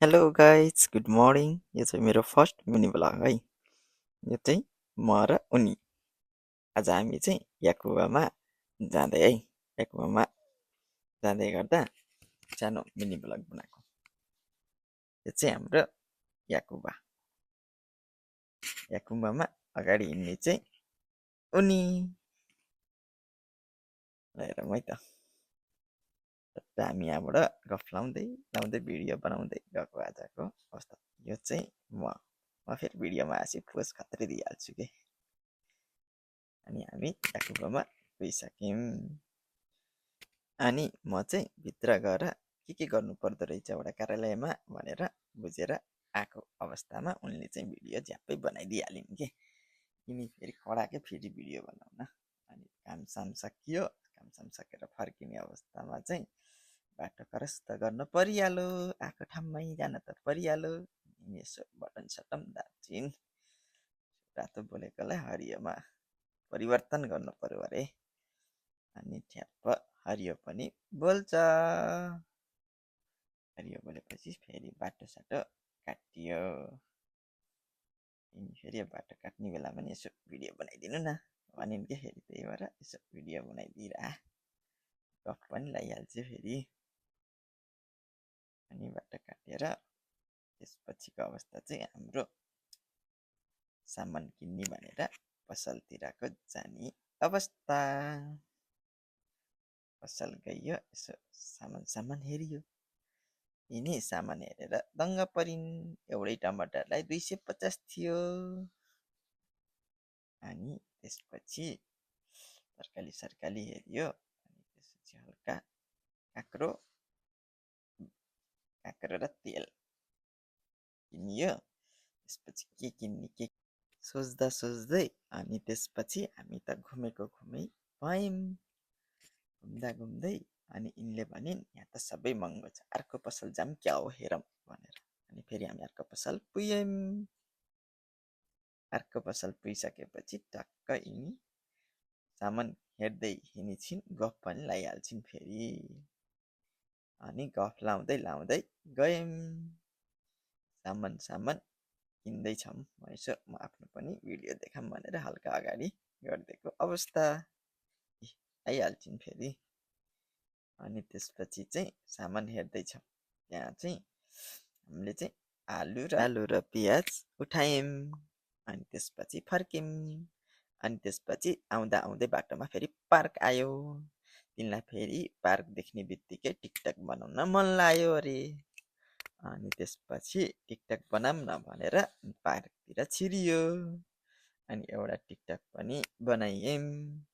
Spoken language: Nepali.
Hello guys good morning. यो चाहिँ मेरो फर्स्ट मिनी ब्लग है। यो चाहिँ म र उनी आज हामी चाहिँ याकुबामा जाँदै है। याकुबामा जाँदै गर्दा सानो मिनी ब्लग बनाएको। यो चाहिँ हाम्रो याकुबा। याकुबामा अगाडि हिँड्ने चाहिँ उनी हेरौँ है त। हामी यहाँबाट गफ लाउँदै लाउँदै भिडियो बनाउँदै गएको आजको अवस्था। यो चाहिँ म फेरि भिडियोमा आएपछि पोज खत्रै दिइहाल्छु के। अनि हामी याकुबामा गइसक्यौँ। अनि म चाहिँ भित्र गएर के गर्नु पर्दो रहेछ एउटा कार्यालयमा भनेर बुझेर आएको अवस्थामा उनले चाहिँ भिडियो झ्याप्पै बनाइदिइहालिन् के। तिमी फेरि खडाकै फेरि भिडियो बनाउन। अनि कामसाम सकियो। कामसाम सकेर फर्किने अवस्थामा चाहिँ बाटो क्रस त गर्न परिहाल्यो। आएको ठाउँमै जान त परिहाल्यो। यसो बटन सटम दाब्छिन्। रातो बोलेकोलाई हरियोमा परिवर्तन गर्नु पर्यो अरे। अनि ठ्याप्प हरियो पनि बोल्छ। हरियो बोलेपछि फेरि बाटो साटो काटियो। तिमी फेरि बाटो काट्ने बेलामा नि यसो भिडियो बनाइदिनु न भनिन् के। फेरि त्यही भएर यसो भिडियो बनाइदिइरह। गफ पनि लगाइहाल्छु फेरि। अनि बाटो काटेर त्यसपछिको अवस्था चाहिँ हाम्रो सामान किन्ने भनेर पसलतिरको जाने अवस्था। पसल गइयो यसो सामान हेरियो। यिनी सामान हेरेर दङ्ग परिन्। एउटै टमाटरलाई 250 थियो। अनि त्यसपछि तरकारी सरकारी हेरियो। अनि त्यसपछि हल्का काँक्रो र तेल किनियो। त्यसपछि के किन्ने के सोच्दै अनि त्यसपछि हामी त घुमेको घुमै भयौँ। घुम्दा अनि यिनले भनिन् यहाँ त सबै महँगो छ, अर्को पसल जाऊँ क्या हो हेरौँ भनेर। अनि फेरि हामी अर्को पसल पुग्यौँ। अर्को पसल पुगिसकेपछि टक्क यिनी सामान हेर्दै हिँडिछिन्। गफ पनि लगाइहाल्छिन् फेरि। अनि गफ लाउँदै गयौँ। सामान किन्दैछौँ। यसो म आफ्नो पनि भिडियो देखाऊँ भनेर हल्का अगाडि गरिदिएको अवस्था। आइहाल्छिन् फेरि। अनि त्यसपछि चाहिँ सामान हेर्दैछौँ। त्यहाँ चाहिँ हामीले चाहिँ आलु र पियाज उठायौँ। अनि त्यसपछि फर्क्यौँ। अनि त्यसपछि आउँदै बाटोमा फेरि पार्क आयो। तिनलाई फेरि पार्क देख्ने बित्तिकै टिकटक बनाउन मन लाग्यो अरे। अनि त्यसपछि टिकटक बनाऊँ न भनेर पार्कतिर छिरियो। अनि एउटा टिकटक पनि बनायौँ।